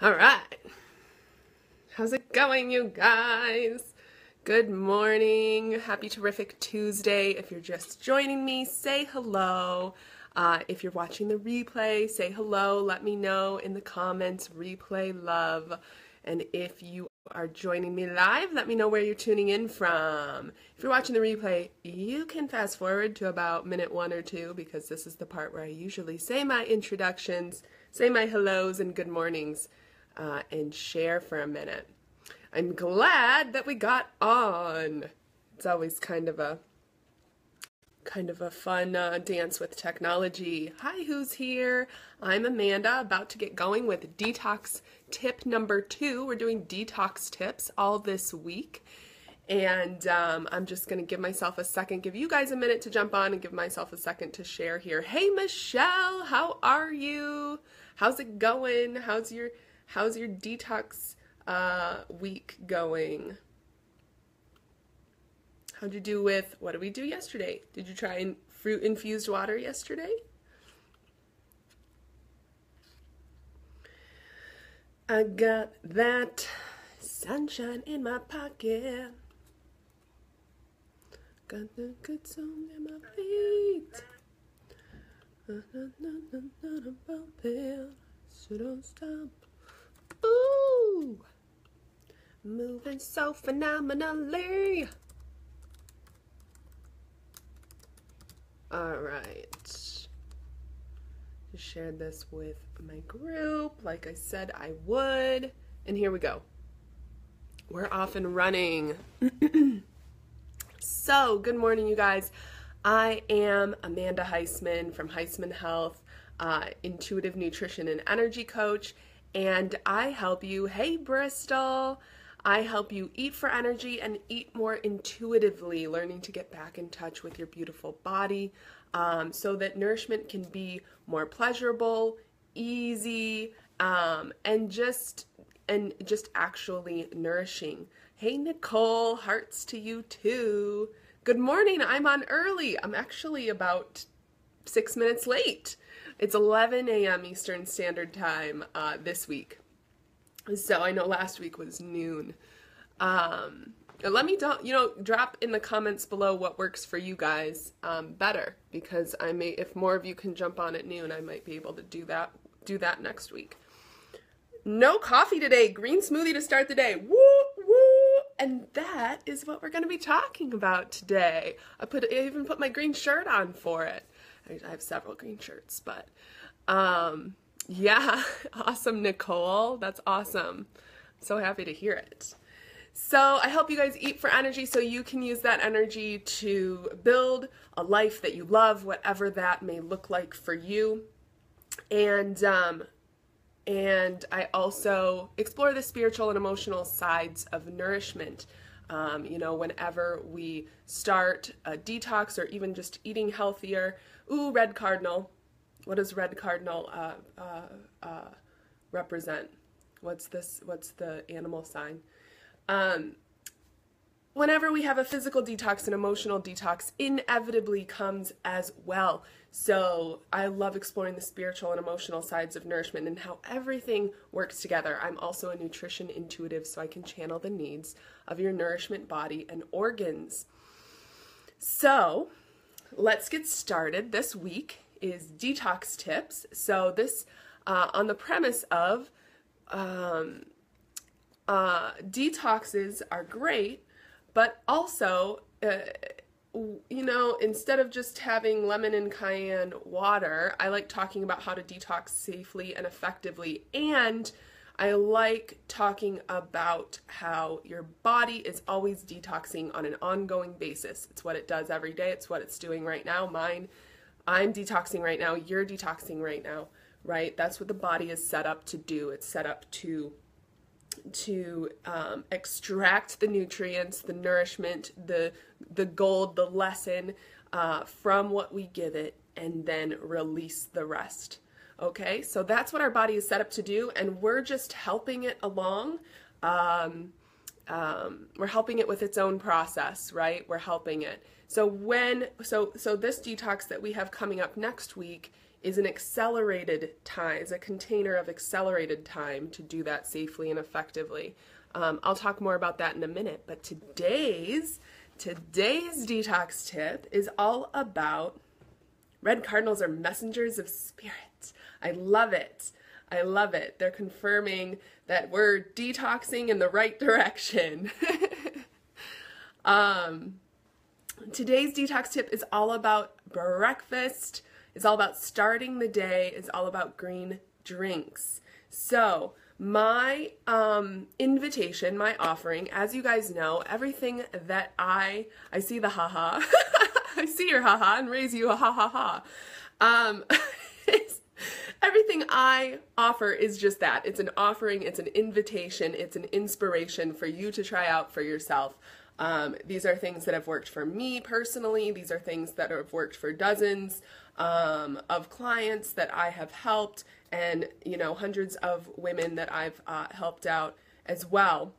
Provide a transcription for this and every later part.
All right. How's it going, you guys? Good morning. Happy terrific Tuesday. If you're just joining me, say hello. If you're watching the replay, say hello. Let me know in the comments, replay love. And if you are joining me live, let me know where you're tuning in from. If you're watching the replay, you can fast forward to about minute 1 or 2 because this is the part where I usually say my introductions, say my hellos and good mornings, and share for a minute. I'm glad that we got on. It's always kind of a fun dance with technology. Hi, who's here? I'm Amanda, about to get going with Detox Tip number 2. We're doing Detox Tips all this week. And I'm just going to give myself a second, give you guys a minute to jump on and give myself a second to share here. Hey, Michelle, how are you? How's it going? How's your detox week going? How'd you do with, what did we do yesterday? Did you try fruit infused water yesterday? I got that sunshine in my pocket. Got the good song in my feet. So don't stop. Ooh, moving so phenomenally. All right. Just shared this with my group, like I said I would. And here we go. We're off and running. So, good morning, you guys. I am Amanda Heisman from Heisman Health, intuitive nutrition and energy coach. And I help you, hey Bristol, I help you eat for energy and eat more intuitively, learning to get back in touch with your beautiful body so that nourishment can be more pleasurable, easy, and just actually nourishing. Hey Nicole, hearts to you too. Good morning, I'm on early. I'm actually about 6 minutes late. It's 11 a.m. Eastern Standard Time this week. So I know last week was noon. Let me drop in the comments below what works for you guys better, because if more of you can jump on at noon, I might be able to do that next week. No coffee today. Green smoothie to start the day. Woo woo. And that is what we're going to be talking about today. I even put my green shirt on for it. I have several green shirts, but yeah, awesome, Nicole. That's awesome. So happy to hear it. So I help you guys eat for energy so you can use that energy to build a life that you love, whatever that may look like for you. And I also explore the spiritual and emotional sides of nourishment. Whenever we start a detox or even just eating healthier. Ooh, red cardinal. What does red cardinal represent? What's the animal sign? Whenever we have a physical detox, an emotional detox inevitably comes as well. So I love exploring the spiritual and emotional sides of nourishment and how everything works together. I'm also a nutrition intuitive, so I can channel the needs of your nourishment body and organs. So let's get started. This week is detox tips. So this on the premise of detoxes are great, but also, instead of just having lemon and cayenne water, I like talking about how to detox safely and effectively. And I like talking about how your body is always detoxing on an ongoing basis. It's what it does every day. It's what it's doing right now. I'm detoxing right now. You're detoxing right now, right? That's what the body is set up to do. It's set up to extract the nutrients, the nourishment, the gold, the lesson from what we give it, and then release the rest. Okay, so that's what our body is set up to do, and we're just helping it along. We're helping it with its own process, right? We're helping it. So this detox that we have coming up next week is an accelerated time, is a container of accelerated time to do that safely and effectively. I'll talk more about that in a minute, but today's detox tip is all about red cardinals are messengers of spirit. I love it. I love it. They're confirming that we're detoxing in the right direction. Today's detox tip is all about breakfast, is all about starting the day, is all about green drinks. So my invitation, my offering, as you guys know, everything that I see the haha, I see your haha and raise you a ha ha ha. Everything I offer is just that. It's an offering, it's an invitation, it's an inspiration for you to try out for yourself. These are things that have worked for me personally. These are things that have worked for dozens of clients that I have helped, and hundreds of women that I've helped out as well.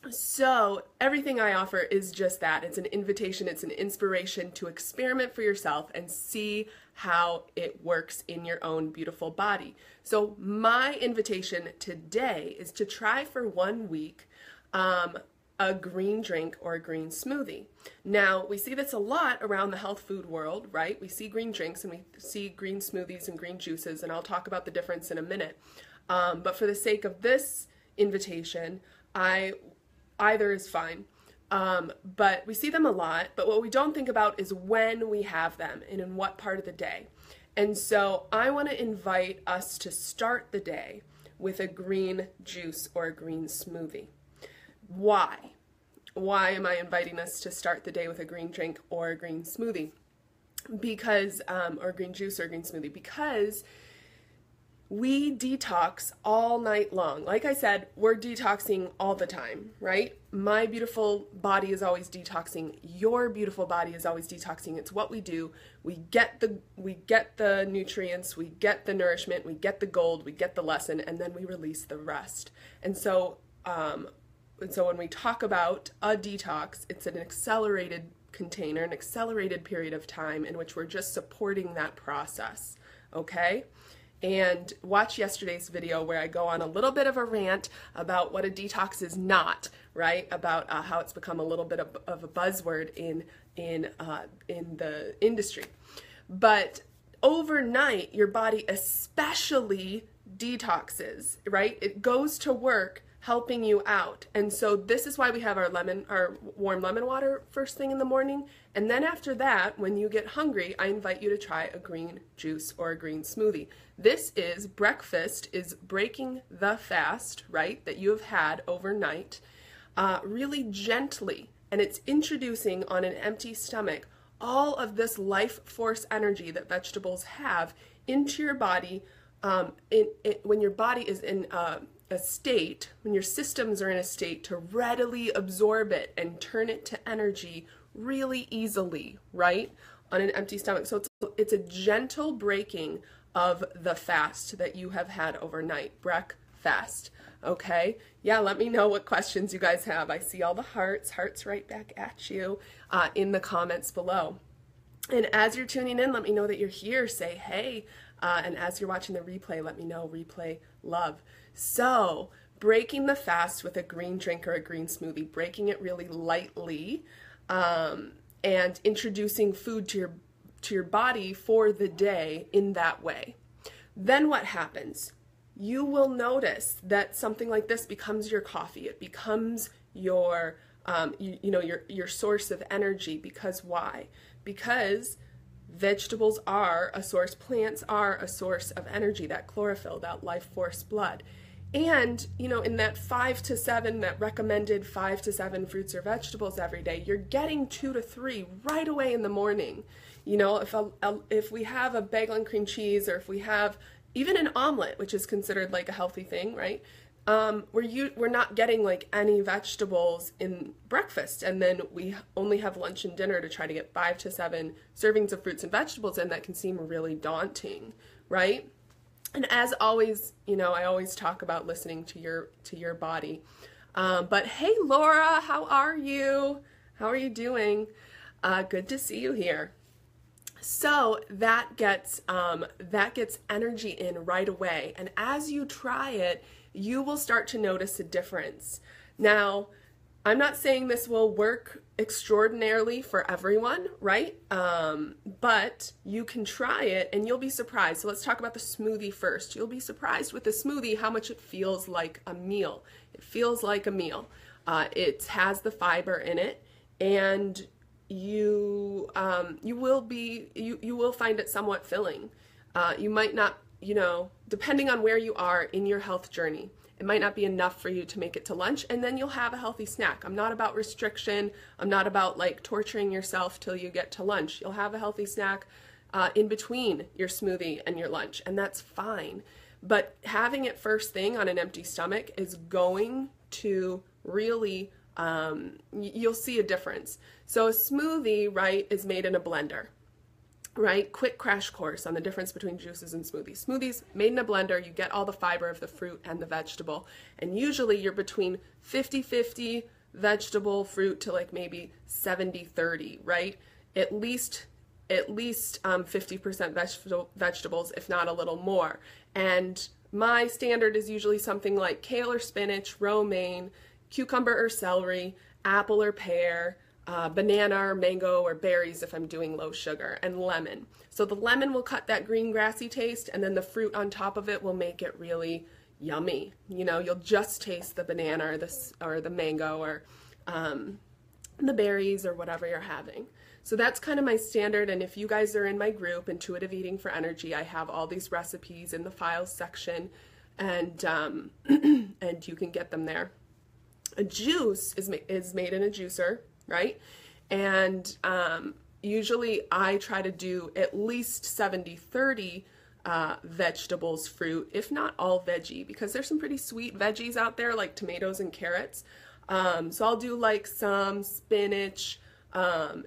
So everything I offer is just that. It's an invitation, it's an inspiration to experiment for yourself and see how it works in your own beautiful body. So my invitation today is to try for 1 week a green drink or a green smoothie. Now, we see this a lot around the health food world, right? We see green drinks and we see green smoothies and green juices, and I'll talk about the difference in a minute. But for the sake of this invitation, either is fine. But we see them a lot, but what we don't think about is when we have them and in what part of the day. And so I want to invite us to start the day with a green juice or a green smoothie. Why? Why am I inviting us to start the day with a green drink or a green smoothie? Because, or green juice or green smoothie, because we detox all night long. Like I said, we're detoxing all the time, right? My beautiful body is always detoxing. Your beautiful body is always detoxing. It's what we do. We get the nutrients, we get the nourishment, we get the gold, we get the lesson, and then we release the rest. And so when we talk about a detox, it's an accelerated container, an accelerated period of time in which we're just supporting that process, okay? And watch yesterday's video where I go on a little bit of a rant about what a detox is not, right? About how it's become a little bit of a buzzword in the industry. But overnight, your body especially detoxes, right? It goes to work helping you out. And so this is why we have our warm lemon water first thing in the morning. And then after that, when you get hungry, I invite you to try a green juice or a green smoothie. Breakfast is breaking the fast, right, that you have had overnight, really gently. And it's introducing on an empty stomach all of this life force energy that vegetables have into your body when your body is in a state, when your systems are in a state to readily absorb it and turn it to energy really easily, right, on an empty stomach. So it's a gentle breaking of the fast that you have had overnight, breakfast, okay? Yeah, let me know what questions you guys have. I see all the hearts right back at you in the comments below. And as you're tuning in, let me know that you're here, say hey, and as you're watching the replay, let me know, replay love. So, breaking the fast with a green drink or a green smoothie, breaking it really lightly, and introducing food to your body for the day in that way. Then what happens? You will notice that something like this becomes your coffee. It becomes your your source of energy. Because why? Because vegetables are a source, plants are a source of energy, that chlorophyll, that life force blood. And, in that 5 to 7, that recommended 5 to 7 fruits or vegetables every day, you're getting 2 to 3 right away in the morning. If we have a bagel and cream cheese, or if we have even an omelet, which is considered like a healthy thing, right? We're not getting like any vegetables in breakfast, and then we only have lunch and dinner to try to get 5 to 7 servings of fruits and vegetables in. That can seem really daunting, right? And as always, I always talk about listening to your body. But hey, Laura, how are you? How are you doing? Good to see you here. So that gets energy in right away. And as you try it, you will start to notice a difference. Now, I'm not saying this will work extraordinarily for everyone, right? But you can try it and you'll be surprised. So let's talk about the smoothie first. You'll be surprised with the smoothie how much it feels like a meal. It feels like a meal. It has the fiber in it, and you will find it somewhat filling. You might not, depending on where you are in your health journey, it might not be enough for you to make it to lunch, and then you'll have a healthy snack. I'm not about restriction. I'm not about like torturing yourself till you get to lunch. You'll have a healthy snack in between your smoothie and your lunch, and that's fine. But having it first thing on an empty stomach is going to really, you'll see a difference. So a smoothie, right, is made in a blender. Right? Quick crash course on the difference between juices and smoothies. Smoothies made in a blender, you get all the fiber of the fruit and the vegetable. And usually you're between 50-50 vegetable fruit to like maybe 70-30, right? At least 50% vegetables, if not a little more. And my standard is usually something like kale or spinach, romaine, cucumber or celery, apple or pear, banana or mango or berries if I'm doing low sugar, and lemon. So the lemon will cut that green grassy taste, and then the fruit on top of it will make it really yummy. You'll just taste the banana or the mango or the berries or whatever you're having. So that's kind of my standard, and if you guys are in my group, Intuitive Eating for Energy, I have all these recipes in the files section, and and you can get them there. A juice is made in a juicer, right? And usually I try to do at least 70-30 vegetables, fruit, if not all veggie, because there's some pretty sweet veggies out there like tomatoes and carrots. So I'll do like some spinach,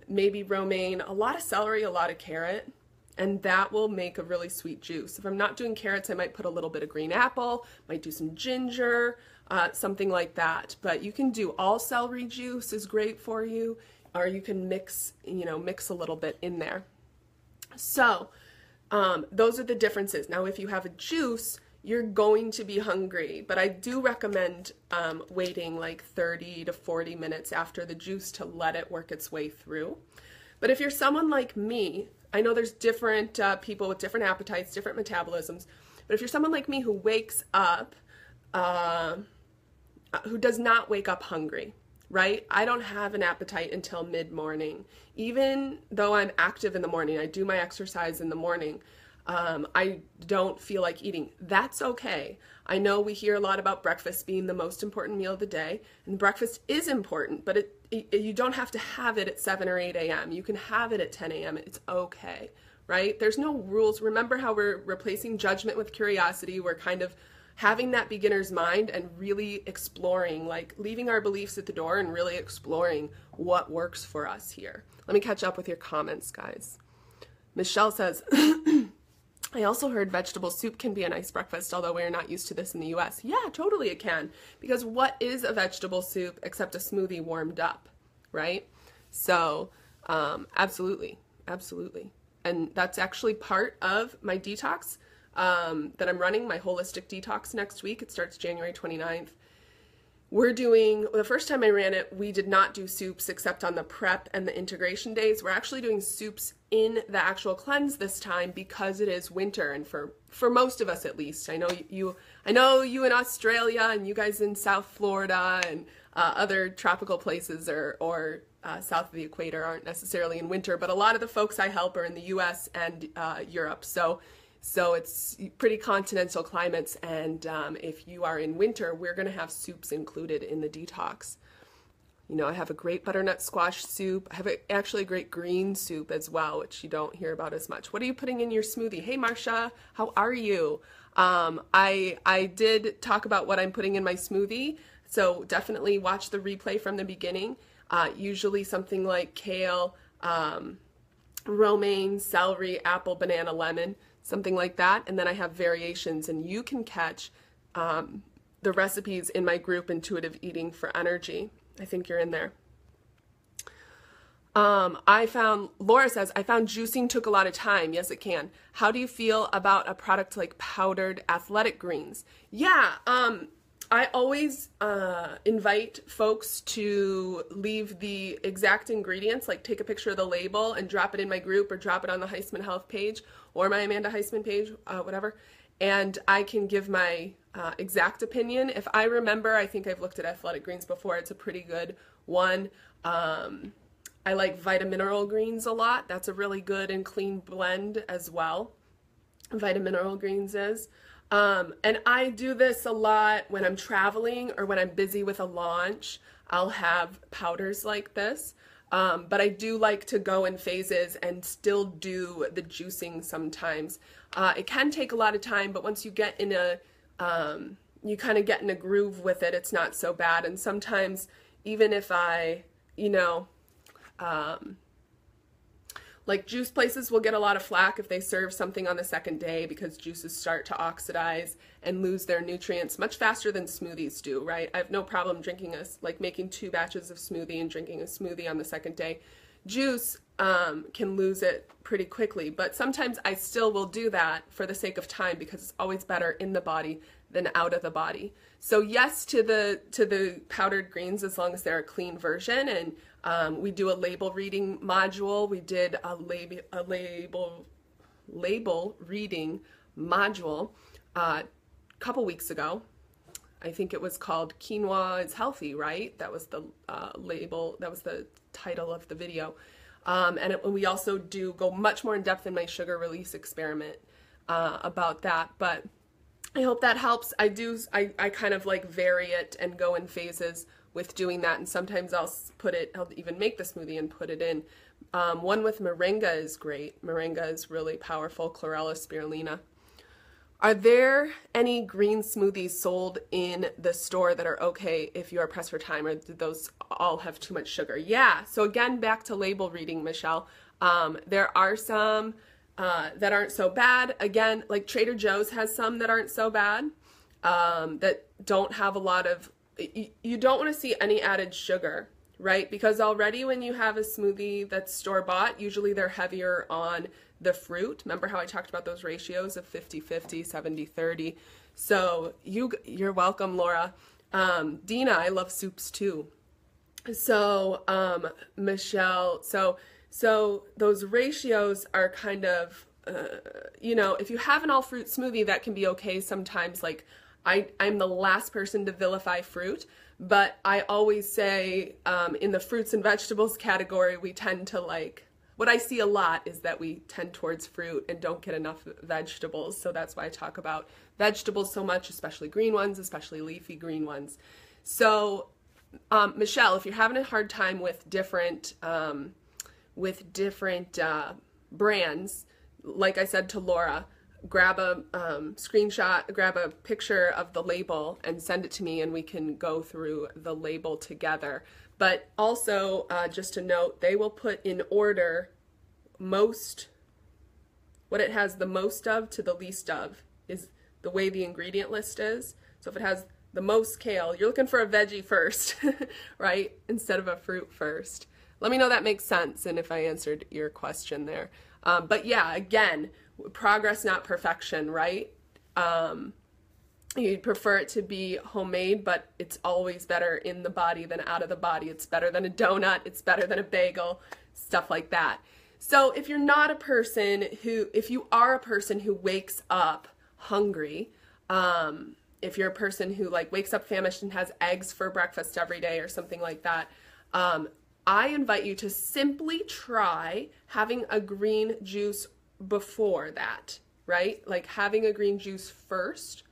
maybe romaine, a lot of celery, a lot of carrot, and that will make a really sweet juice. If I'm not doing carrots, I might put a little bit of green apple, might do some ginger, something like that. But you can do all celery juice is great for you, or you can mix a little bit in there. So those are the differences. Now, if you have a juice, you're going to be hungry, but I do recommend waiting like 30 to 40 minutes after the juice to let it work its way through. But if you're someone like me, I know there's different people with different appetites, different metabolisms, but if you're someone like me who wakes up, who does not wake up hungry, right? I don't have an appetite until mid-morning. Even though I'm active in the morning, I do my exercise in the morning, I don't feel like eating. That's okay. I know we hear a lot about breakfast being the most important meal of the day, and breakfast is important, but you don't have to have it at 7 or 8 a.m. You can have it at 10 a.m. It's okay, right? There's no rules. Remember how we're replacing judgment with curiosity. We're kind of having that beginner's mind and really exploring, like leaving our beliefs at the door and really exploring what works for us here. Let me catch up with your comments, guys. Michelle says, I also heard vegetable soup can be a nice breakfast, although we're not used to this in the US. Yeah, totally it can. Because what is a vegetable soup except a smoothie warmed up, right? So, absolutely, absolutely. And that's actually part of my detox that I'm running, my holistic detox next week. It starts January 29th. The first time I ran it, we did not do soups except on the prep and the integration days. We're actually doing soups in the actual cleanse this time because it is winter, and for most of us at least. I know you in Australia and you guys in South Florida and other tropical places or south of the equator aren't necessarily in winter, but a lot of the folks I help are in the US and Europe. So it's pretty continental climates, and if you are in winter, we're going to have soups included in the detox. I have a great butternut squash soup. I have actually a great green soup as well, which you don't hear about as much. What are you putting in your smoothie? Hey, Marcia, how are you? I did talk about what I'm putting in my smoothie, so definitely watch the replay from the beginning. Usually something like kale, romaine, celery, apple, banana, lemon, something like that. And then I have variations, and you can catch the recipes in my group, Intuitive Eating for Energy. I think you're in there. Laura says, I found juicing took a lot of time. Yes, it can. How do you feel about a product like powdered athletic greens? Yeah, I always invite folks to leave the exact ingredients, like take a picture of the label and drop it in my group or drop it on the Heisman Health page or my Amanda Heisman page, whatever. And I can give my exact opinion. If I remember, I think I've looked at athletic greens before. It's a pretty good one. I like Vitamineral greens a lot. That's a really good and clean blend as well. Vitamineral greens is. And I do this a lot when I'm traveling or when I'm busy with a launch. I'll have powders like this. But I do like to go in phases and still do the juicing sometimes. It can take a lot of time, but once you get in you kind of get in a groove with it, it's not so bad. And sometimes even if like juice places will get a lot of flack if they serve something on the second day because juices start to oxidize and lose their nutrients much faster than smoothies do, right? I have no problem making 2 batches of smoothie and drinking a smoothie on the second day. Juice can lose it pretty quickly, but sometimes I still will do that for the sake of time because it's always better in the body than out of the body. So yes to the powdered greens as long as they're a clean version, and we do a label reading module. We did a label reading module a couple weeks ago. I think it was called Quinoa is Healthy, right? That was the label, that was the title of the video. And we also do go much more in depth in my sugar release experiment about that. But I hope that helps. I kind of like vary it and go in phases with doing that. And sometimes I'll even make the smoothie and put it in. One with moringa is great. Moringa is really powerful, chlorella spirulina. Are there any green smoothies sold in the store that are okay if you are pressed for time, or do those all have too much sugar? Yeah, so again, back to label reading, Michelle. There are some that aren't so bad. Again, like Trader Joe's has some that aren't so bad, that don't have a lot of, you don't want to see any added sugar, right? Because already when you have a smoothie that's store-bought, usually they're heavier on the fruit. Remember how I talked about those ratios of 50-50, 70-30? So you're welcome, Laura. Dina, I love soups too. So Michelle, so those ratios are kind of, if you have an all fruit smoothie, that can be okay sometimes. Like I'm the last person to vilify fruit, but I always say in the fruits and vegetables category, we tend to what I see a lot is that we tend towards fruit and don't get enough vegetables. So that's why I talk about vegetables so much, especially green ones, especially leafy green ones. So Michelle, if you're having a hard time with different brands, like I said to Laura, grab a screenshot, grab a picture of the label and send it to me and we can go through the label together. But also, just a note, they will put in order what it has the most of to the least of is the way the ingredient list is. So if it has the most kale, you're looking for a veggie first, right? Instead of a fruit first. Let me know that makes sense and if I answered your question there. But yeah, again, progress, not perfection, right? You'd prefer it to be homemade, but it's always better in the body than out of the body. It's better than a donut. It's better than a bagel, stuff like that. So if you are a person who wakes up hungry, if you're a person who wakes up famished and has eggs for breakfast every day or something like that, I invite you to simply try having a green juice before that, right? Like having a green juice first,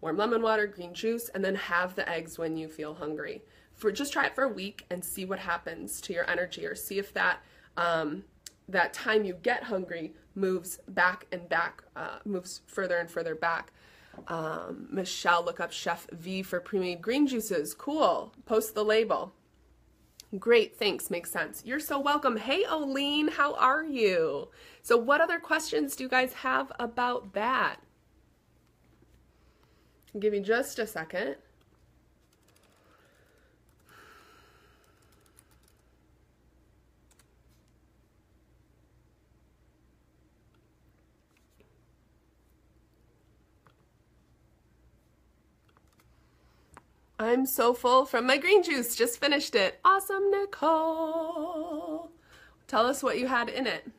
warm lemon water, green juice, and then have the eggs when you feel hungry. Just try it for a week and see what happens to your energy, or see if that that time you get hungry moves back and back, moves further and further back. Michelle, look up Chef V for pre-made green juices. Cool. Post the label. Great, thanks, makes sense. You're so welcome. Hey, Oline, how are you? So what other questions do you guys have about that? I'll give you just a second. I'm so full from my green juice. Just finished it. Awesome, Nicole. Tell us what you had in it.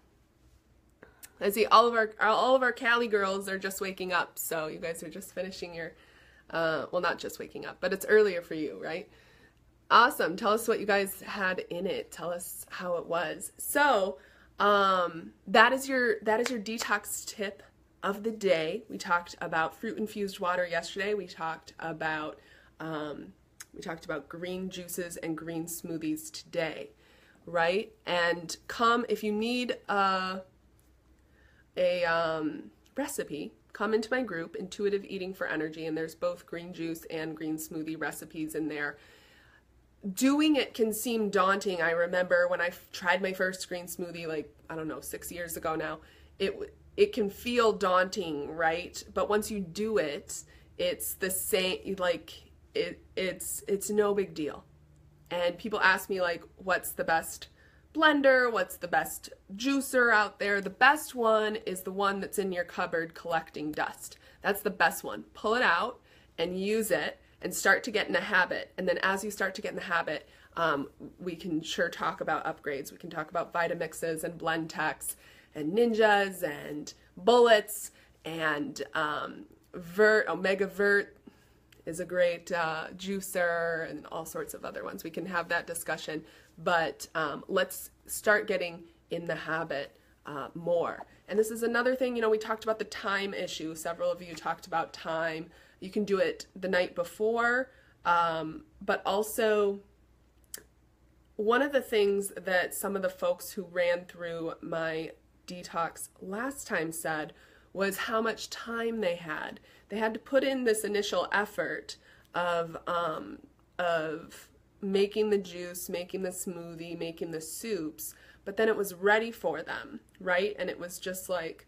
I see all of our Cali girls are just waking up, so you guys are just finishing your, well, not just waking up, but it's earlier for you, right? Awesome. Tell us what you guys had in it. Tell us how it was. So, that is your detox tip of the day. We talked about fruit infused water yesterday. We talked about green juices and green smoothies today, right? And come if you need a recipe, come into my group, Intuitive Eating for Energy, and there's both green juice and green smoothie recipes in there. Doing it can seem daunting. I remember when I tried my first green smoothie, like, I don't know, 6 years ago now, it can feel daunting, right? But once you do it, it's the same, like, it's no big deal. And people ask me, like, what's the best blender? What's the best juicer out there? The best one is the one that's in your cupboard collecting dust. That's the best one. Pull it out and use it and start to get in a habit. And then as you start to get in the habit, we can sure talk about upgrades. We can talk about Vitamixes and Blend Techs and Ninjas and Bullets and Omega Vert is a great juicer, and all sorts of other ones. We can have that discussion, but let's start getting in the habit more. And this is another thing, you know, we talked about the time issue. Several of you talked about time. You can do it the night before, but also one of the things that some of the folks who ran through my detox last time said was how much time they had. They had to put in this initial effort of making the juice, making the smoothie, making the soups, but then it was ready for them, right? And it was just like,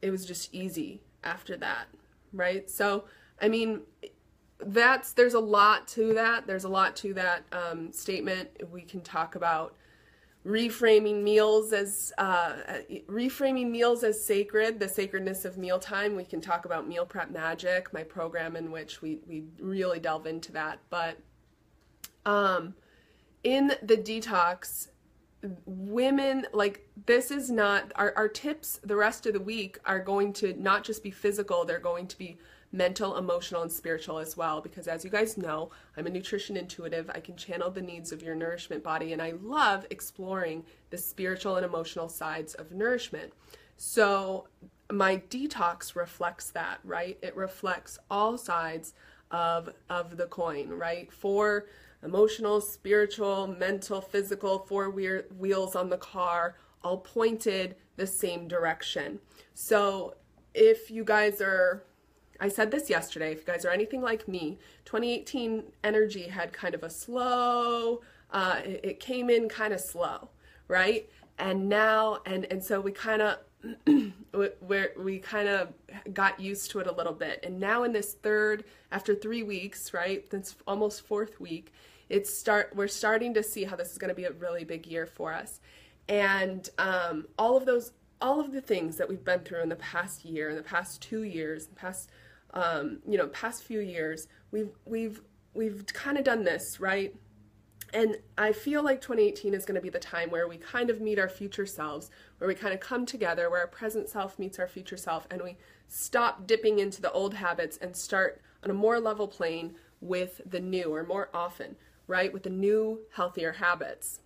it was just easy after that, right? So, I mean, there's a lot to that. There's a lot to that statement. We can talk about reframing meals as sacred, the sacredness of mealtime. We can talk about Meal Prep Magic, my program in which we really delve into that. But in the detox, women, like, this is not, our tips the rest of the week are going to not just be physical, they're going to be mental, emotional, and spiritual as well, because as you guys know, I'm a nutrition intuitive. I can channel the needs of your nourishment body, and I love exploring the spiritual and emotional sides of nourishment. So my detox reflects that, right? It reflects all sides of the coin, right? 4 emotional, spiritual, mental, physical, 4 wheels on the car, all pointed the same direction. So if you guys are, I said this yesterday, if you guys are anything like me, 2018 energy had kind of a slow, it came in kind of slow, right? And now, and so we kind of, we kind of got used to it a little bit. And now in this after 3 weeks, right, that's almost 4th week, we're starting to see how this is going to be a really big year for us. And all of the things that we've been through in the past year, in the past 2 years, past few years, we've kind of done this, right? And I feel like 2018 is going to be the time where we kind of meet our future selves, where we kind of come together, where our present self meets our future self, and we stop dipping into the old habits and start on a more level plane with the new, or more often, right? With the new, healthier habits.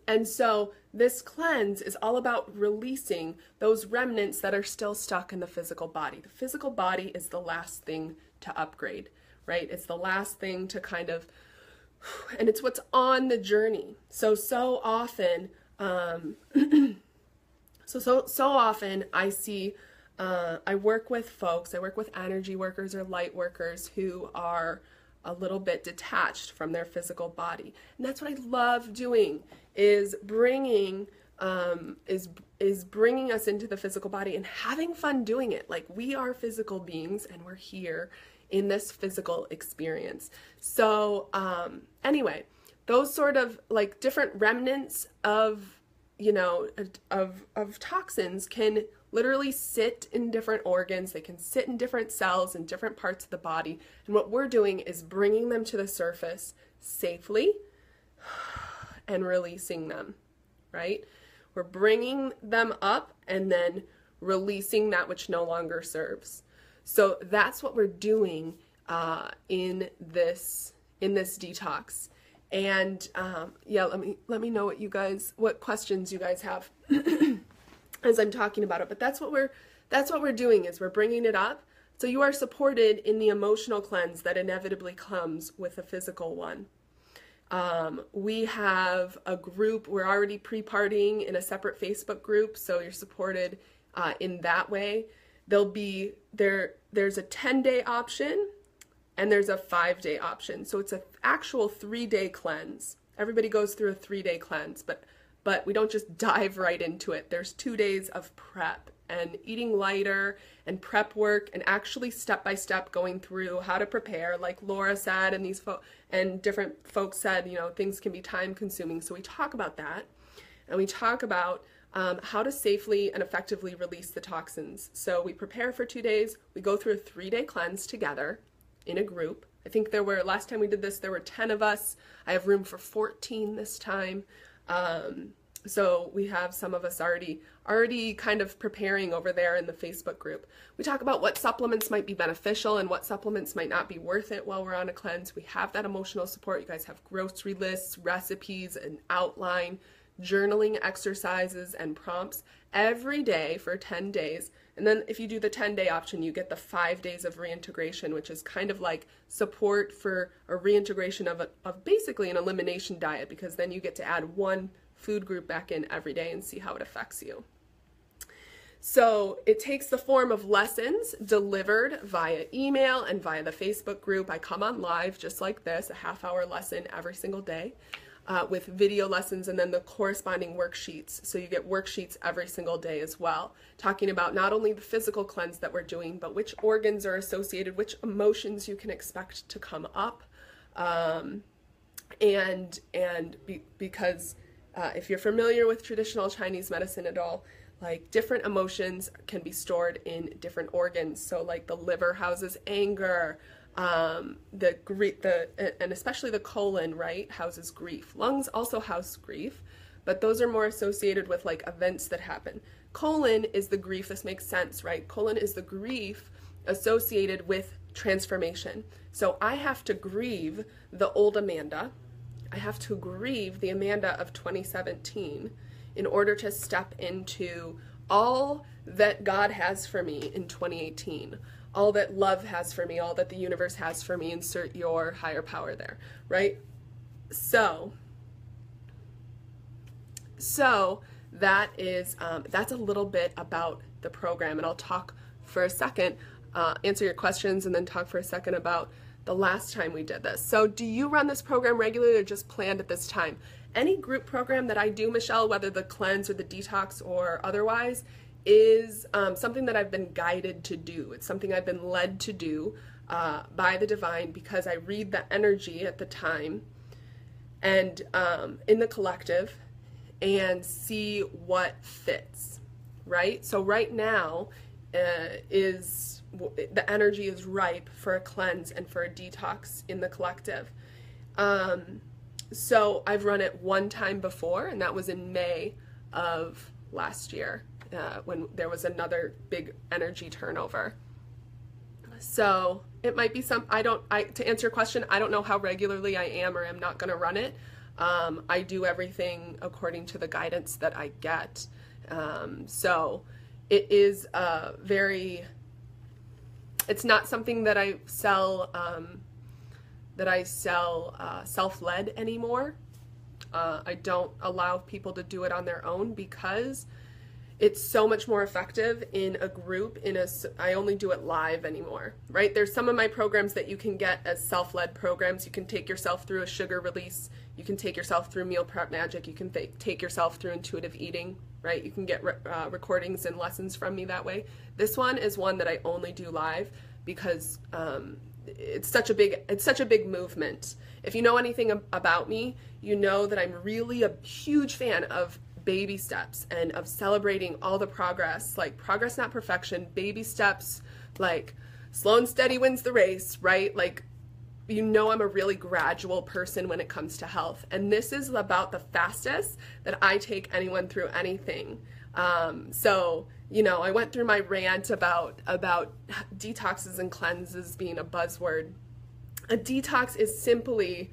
And so this cleanse is all about releasing those remnants that are still stuck in the physical body. The physical body is the last thing to upgrade, right? It's the last thing to kind of, and it's what's on the journey. So often, so often I see, I work with folks, I work with energy workers or light workers who are a little bit detached from their physical body. And that's what I love doing, is bringing bringing us into the physical body and having fun doing it. Like, we are physical beings and we're here in this physical experience. So anyway, those sort of like different remnants of, of toxins can literally sit in different organs. They can sit in different cells in different parts of the body. And what we're doing is bringing them to the surface safely and releasing them, right? We're bringing them up and then releasing that which no longer serves. So that's what we're doing in this detox. And yeah, let me know what questions you guys have as I'm talking about it. But that's what we're doing, is we're bringing it up. So you are supported in the emotional cleanse that inevitably comes with a physical one. We have a group. We're already pre-partying in a separate Facebook group, so you're supported in that way. There's a 10-day option and there's a 5-day option. So it's an actual 3-day cleanse. Everybody goes through a 3-day cleanse, but we don't just dive right into it. There's 2 days of prep and eating lighter and prep work, and actually step-by-step going through how to prepare, like Laura said, and different folks said, things can be time-consuming. So we talk about that, and we talk about how to safely and effectively release the toxins. So we prepare for 2 days. We go through a 3-day cleanse together in a group. I think last time we did this, there were 10 of us. I have room for 14 this time. So we have some of us already kind of preparing over there in the Facebook group. We talk about what supplements might be beneficial and what supplements might not be worth it while we're on a cleanse. We have that emotional support. You guys have grocery lists, recipes, an outline, journaling exercises, and prompts every day for 10 days. And then if you do the 10-day option, you get the 5 days of reintegration, which is kind of like support for a reintegration of basically an elimination diet, because then you get to add one food group back in every day and see how it affects you. So it takes the form of lessons delivered via email and via the Facebook group. I come on live just like this, a half-hour lesson every single day with video lessons and then the corresponding worksheets. So you get worksheets every single day as well, talking about not only the physical cleanse that we're doing, but which organs are associated, which emotions you can expect to come up. Because if you're familiar with traditional Chinese medicine at all, like different emotions can be stored in different organs. So like the liver houses anger, and especially the colon, right, houses grief. Lungs also house grief, but those are more associated with like events that happen. Colon is the grief. This makes sense, right? Colon is the grief associated with transformation. So I have to grieve the old Amanda. I have to grieve the Amanda of 2017 in order to step into all that God has for me in 2018, all that love has for me, all that the universe has for me. Insert your higher power there, right? So that's a little bit about the program, and I'll talk for a second, answer your questions, and then talk for a second about the last time we did this. So do you run this program regularly or just planned at this time? Any group program that I do, Michelle, whether the cleanse or the detox or otherwise, is something that I've been guided to do. It's something I've been led to do by the divine, because I read the energy at the time and in the collective and see what fits, right? So right now the energy is ripe for a cleanse and for a detox in the collective. So I've run it one time before, and that was in May of last year when there was another big energy turnover. So it might be to answer your question, I don't know how regularly I am or am not going to run it. I do everything according to the guidance that I get. So it is it's not something that I sell self-led anymore. I don't allow people to do it on their own because it's so much more effective in a group. I only do it live anymore, right? There's some of my programs that you can get as self-led programs. You can take yourself through a sugar release. You can take yourself through meal prep magic. You can take yourself through intuitive eating, right? You can get recordings and lessons from me that way. This one is one that I only do live because it's such a big movement. If you know anything about me, you know that I'm really a huge fan of baby steps and of celebrating all the progress, like progress, not perfection, baby steps, like slow and steady wins the race, right? Like, you know, I'm a really gradual person when it comes to health. And this is about the fastest that I take anyone through anything. So, you know, I went through my rant about detoxes and cleanses being a buzzword. A detox is simply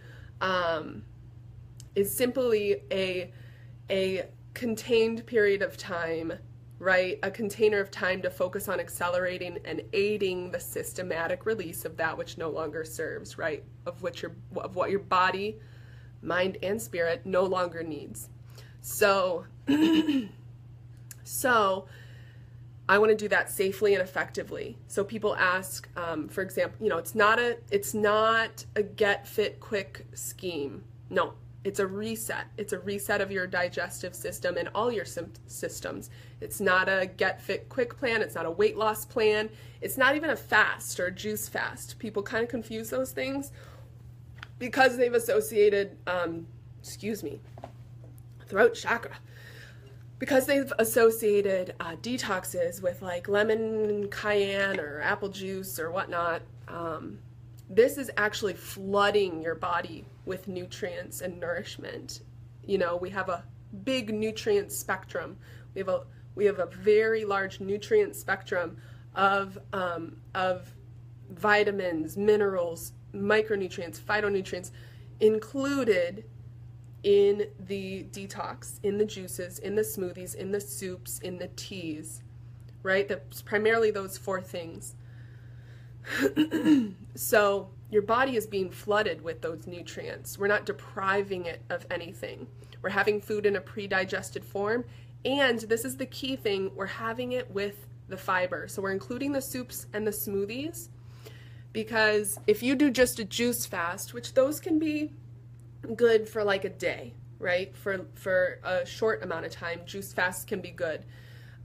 a contained period of time, right? A container of time to focus on accelerating and aiding the systematic release of that which no longer serves, right? Of what your body, mind, and spirit no longer needs. So, so I want to do that safely and effectively. So people ask, for example, you know, it's not a get fit quick scheme. No, it's a reset. It's a reset of your digestive system and all your systems. It's not a get fit quick plan. It's not a weight loss plan. It's not even a fast or a juice fast. People kind of confuse those things because they've associated, throat chakra. Because they've associated detoxes with like lemon, cayenne, or apple juice or whatnot. This is actually flooding your body with nutrients and nourishment. You know, we have a big nutrient spectrum. We have a very large nutrient spectrum of vitamins, minerals, micronutrients, phytonutrients included in the detox, in the juices, in the smoothies, in the soups, in the teas, right? That's primarily those 4 things. So your body is being flooded with those nutrients. We're not depriving it of anything. We're having food in a pre-digested form, and this is the key thing, we're having it with the fiber. So we're including the soups and the smoothies, because if you do just a juice fast, which those can be good for like a day, right? For a short amount of time, juice fasts can be good.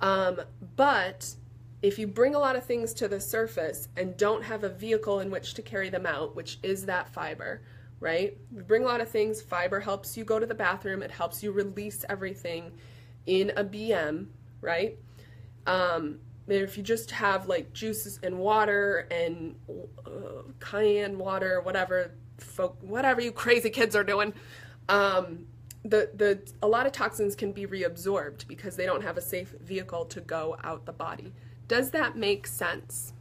But if you bring a lot of things to the surface and don't have a vehicle in which to carry them out, which is that fiber, right? You bring a lot of things, fiber helps you go to the bathroom, it helps you release everything in a BM, right? If you just have like juices and water and cayenne water, whatever you crazy kids are doing, a lot of toxins can be reabsorbed because they don't have a safe vehicle to go out the body. Does that make sense?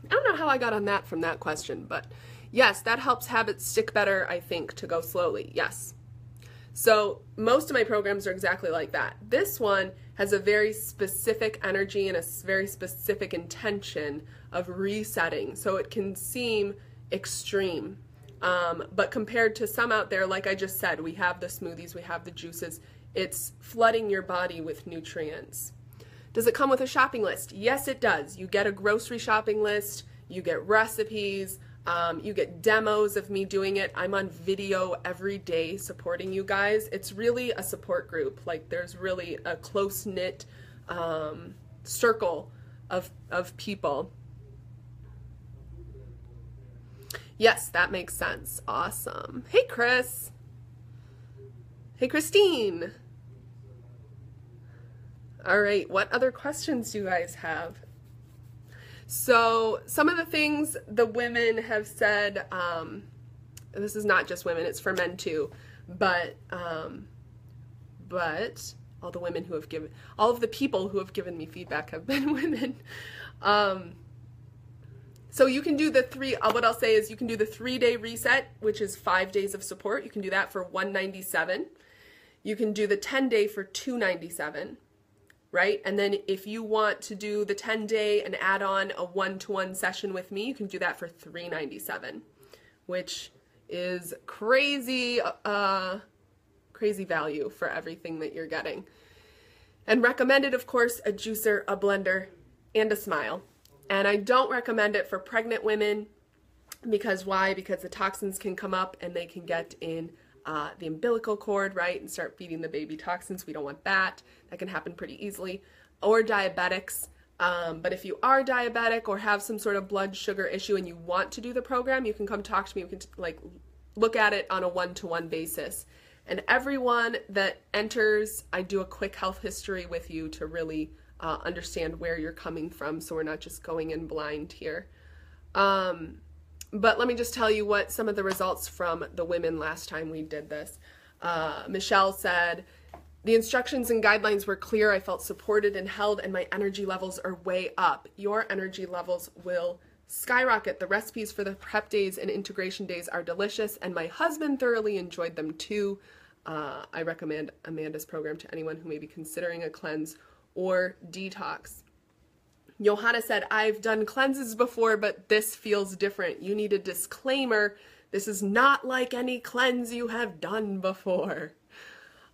I don't know how I got on that from that question, but yes, that helps habits stick better, I think, to go slowly. Yes. So most of my programs are exactly like that. This one has a very specific energy and a very specific intention of resetting. So it can seem extreme. But compared to some out there, like I just said, we have the smoothies, we have the juices. It's flooding your body with nutrients. Does it come with a shopping list? Yes, it does. You get a grocery shopping list, you get recipes, you get demos of me doing it. I'm on video every day supporting you guys. It's really a support group. Like, there's really a close-knit circle of people. Yes, that makes sense. Awesome. Hey, Chris. Hey, Christine. All right, what other questions do you guys have? So some of the things the women have said, this is not just women, it's for men too, but all the women who have given, all of the people who have given me feedback have been women. So you can do the what I'll say is you can do the 3-day reset, which is 5 days of support. You can do that for $197. You can do the 10-day for $297. Right? And then if you want to do the 10-day and add on a 1-to-1 session with me, you can do that for $397, which is crazy, crazy value for everything that you're getting. And recommended, of course, a juicer, a blender, and a smile. And I don't recommend it for pregnant women because why? Because the toxins can come up and they can get in the umbilical cord, right, and start feeding the baby toxins. We don't want that. That can happen pretty easily. Or diabetics. But if you are diabetic or have some sort of blood sugar issue and you want to do the program, you can come talk to me. We can look at it on a one-to-one basis. And everyone that enters, I do a quick health history with you to really understand where you're coming from, so we're not just going in blind here. But let me just tell you what some of the results from the women last time we did this. Michelle said, the instructions and guidelines were clear. I felt supported and held, and my energy levels are way up. Your energy levels will skyrocket. The recipes for the prep days and integration days are delicious, and my husband thoroughly enjoyed them too. I recommend Amanda's program to anyone who may be considering a cleanse or detox. Johanna said, I've done cleanses before, but this feels different. You need a disclaimer. This is not like any cleanse you have done before.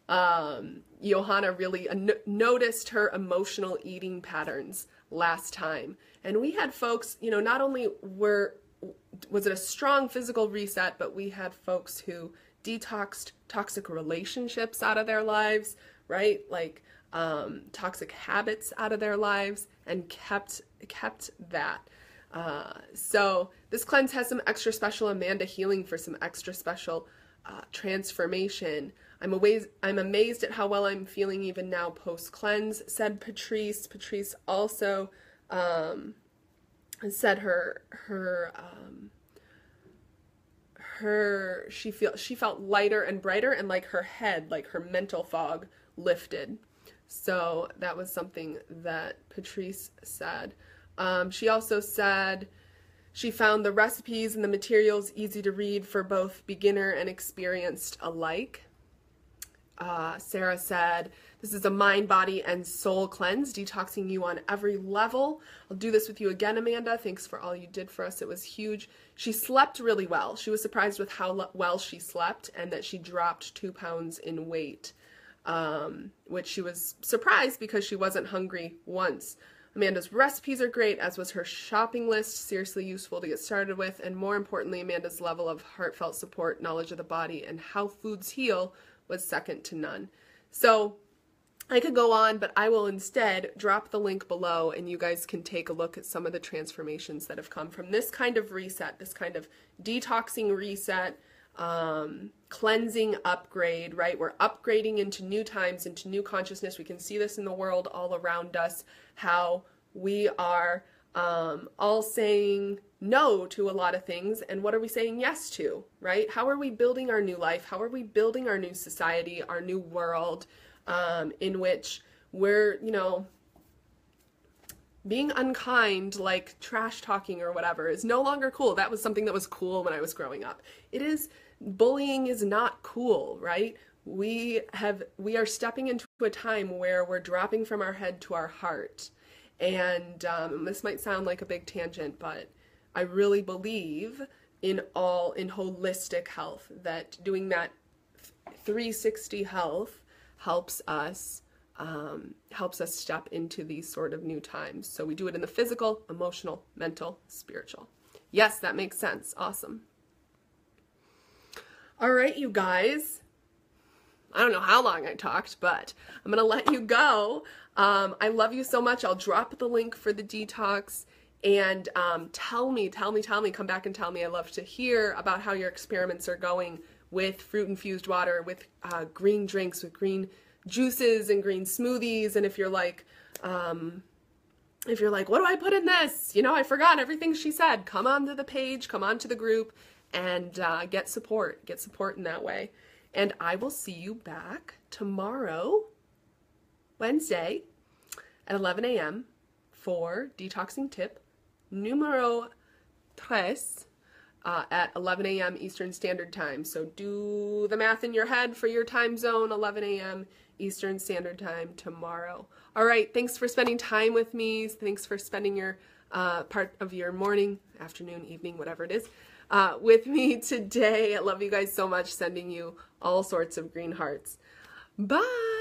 Johanna really noticed her emotional eating patterns last time. And we had folks, you know, not only was it a strong physical reset, but we had folks who detoxed toxic relationships out of their lives, right? Like toxic habits out of their lives, and kept that. So this cleanse has some extra special Amanda healing for some extra special transformation. I'm amazed at how well I'm feeling even now post-cleanse, said Patrice. Patrice also said she felt lighter and brighter, and like her head, like her mental fog lifted. So that was something that Patrice said. She also said she found the recipes and the materials easy to read for both beginner and experienced alike. Sarah said, this is a mind, body, and soul cleanse, detoxing you on every level. I'll do this with you again, Amanda. Thanks for all you did for us. It was huge. She slept really well. She was surprised with how well she slept, and that she dropped 2 pounds in weight, which she was surprised because she wasn't hungry once. Amanda's recipes are great, as was her shopping list, seriously useful to get started with, and more importantly, Amanda's level of heartfelt support, knowledge of the body, and how foods heal was second to none. So I could go on, but I will instead drop the link below, and you guys can take a look at some of the transformations that have come from this kind of reset, this kind of detoxing reset, cleansing upgrade, right? We're upgrading into new times, into new consciousness. We can see this in the world all around us, how we are all saying no to a lot of things, and what are we saying yes to, right? How are we building our new life? How are we building our new society, our new world, in which we're, you know, being unkind, like trash talking or whatever, is no longer cool. That was something that was cool when I was growing up. Bullying is not cool, right? We are stepping into a time where we're dropping from our head to our heart. And this might sound like a big tangent, but I really believe in holistic health, that doing that 360 health helps us step into these sort of new times. So we do it in the physical, emotional, mental, spiritual. Yes, that makes sense. Awesome. All right, you guys. I don't know how long I talked, but I'm going to let you go. I love you so much. I'll drop the link for the detox, and tell me, come back and tell me. I love to hear about how your experiments are going with fruit-infused water, with green drinks, with green juices and green smoothies. And if you're like, what do I put in this? You know, I forgot everything she said. Come onto the page, come onto the group, and get support in that way. And I will see you back tomorrow, Wednesday, at 11 a.m. for Detoxing Tip numero 3 at 11 a.m. Eastern Standard Time. So do the math in your head for your time zone, 11 a.m. Eastern Standard Time tomorrow. All right, thanks for spending time with me. Thanks for spending your part of your morning, afternoon, evening, whatever it is, with me today. I love you guys so much, sending you all sorts of green hearts. Bye!